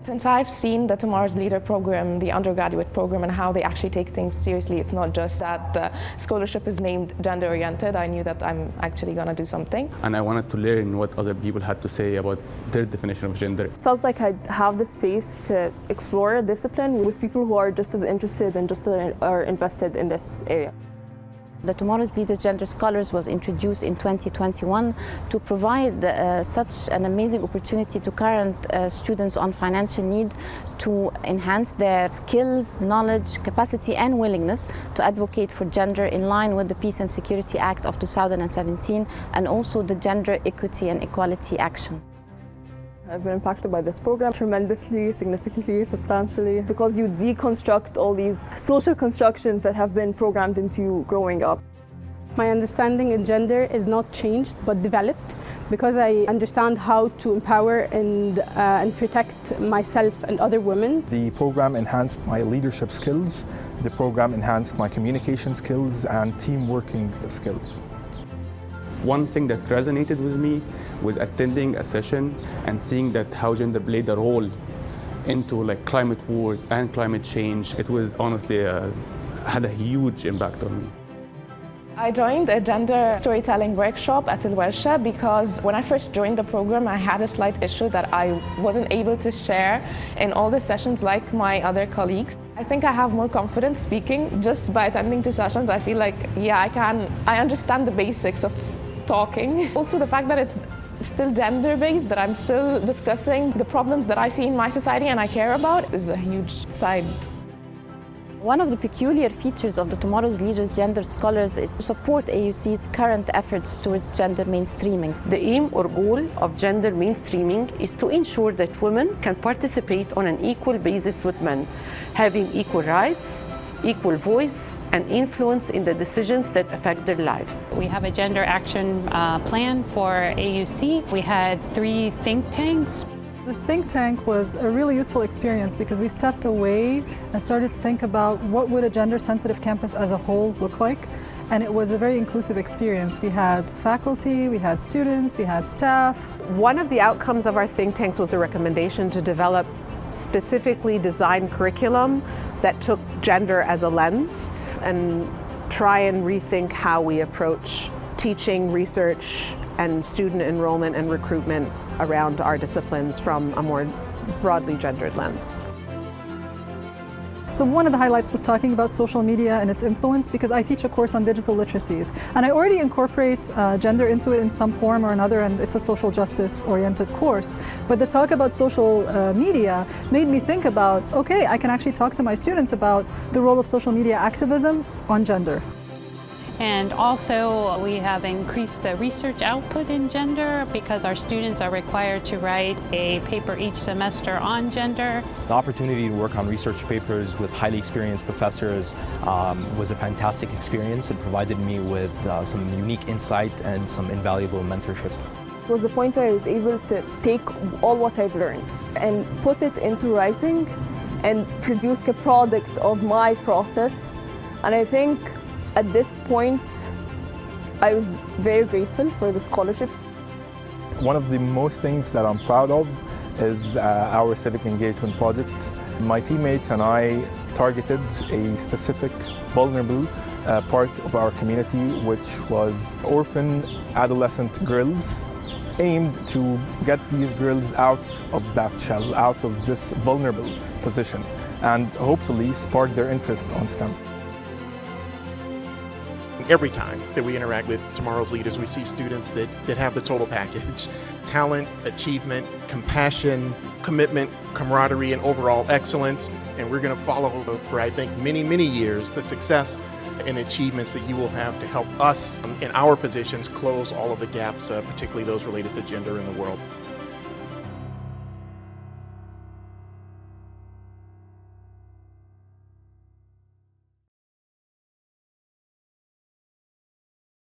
Since I've seen the Tomorrow's Leader program, the undergraduate program, and how they actually take things seriously, it's not just that the scholarship is named gender-oriented. I knew that I'm actually going to do something. And I wanted to learn what other people had to say about their definition of gender. Felt like I'd have the space to explore a discipline with people who are just as interested and just are invested in this area. The Tomorrow's Leaders Gender Scholars was introduced in 2021 to provide such an amazing opportunity to current students on financial need to enhance their skills, knowledge, capacity and willingness to advocate for gender in line with the Peace and Security Act of 2017 and also the Gender Equity and Equality Action. I've been impacted by this program tremendously, significantly, substantially, because you deconstruct all these social constructions that have been programmed into you growing up. My understanding in gender is not changed but developed because I understand how to empower and protect myself and other women. The program enhanced my leadership skills. The program enhanced my communication skills and team working skills. One thing that resonated with me was attending a session and seeing that how gender played a role into like climate wars and climate change. It was honestly had a huge impact on me. I joined a gender storytelling workshop at Al-Warsha because when I first joined the program, I had a slight issue that I wasn't able to share in all the sessions like my other colleagues. I think I have more confidence speaking just by attending 2 sessions. I feel like, yeah, I understand the basics of talking. Also the fact that it's still gender-based, that I'm still discussing the problems that I see in my society and I care about is a huge side. One of the peculiar features of the Tomorrow's Leaders Gender Scholars is to support AUC's current efforts towards gender mainstreaming. The aim or goal of gender mainstreaming is to ensure that women can participate on an equal basis with men, having equal rights, equal voice, and influence in the decisions that affect their lives. We have a gender action plan for AUC. We had 3 think tanks. The think tank was a really useful experience because we stepped away and started to think about what would a gender-sensitive campus as a whole look like. And it was a very inclusive experience. We had faculty, we had students, we had staff. One of the outcomes of our think tanks was a recommendation to develop specifically designed curriculum that took gender as a lens and try and rethink how we approach teaching, research, and student enrollment and recruitment around our disciplines from a more broadly gendered lens. So one of the highlights was talking about social media and its influence because I teach a course on digital literacies and I already incorporate gender into it in some form or another, and it's a social justice oriented course. But the talk about social media made me think about, okay, I can actually talk to my students about the role of social media activism on gender. And also we have increased the research output in gender because our students are required to write a paper each semester on gender. The opportunity to work on research papers with highly experienced professors was a fantastic experience and provided me with some unique insight and some invaluable mentorship. It was the point where I was able to take all what I've learned and put it into writing and produce a product of my process. And I think at this point, I was very grateful for the scholarship. One of the most things that I'm proud of is our civic engagement project. My teammates and I targeted a specific vulnerable part of our community, which was orphan adolescent girls, aimed to get these girls out of that shell, out of this vulnerable position, and hopefully spark their interest on STEM. Every time that we interact with Tomorrow's Leaders, we see students that have the total package. Talent, achievement, compassion, commitment, camaraderie, and overall excellence. And we're going to follow for, I think, many, many years, the success and achievements that you will have to help us in our positions close all of the gaps, particularly those related to gender in the world.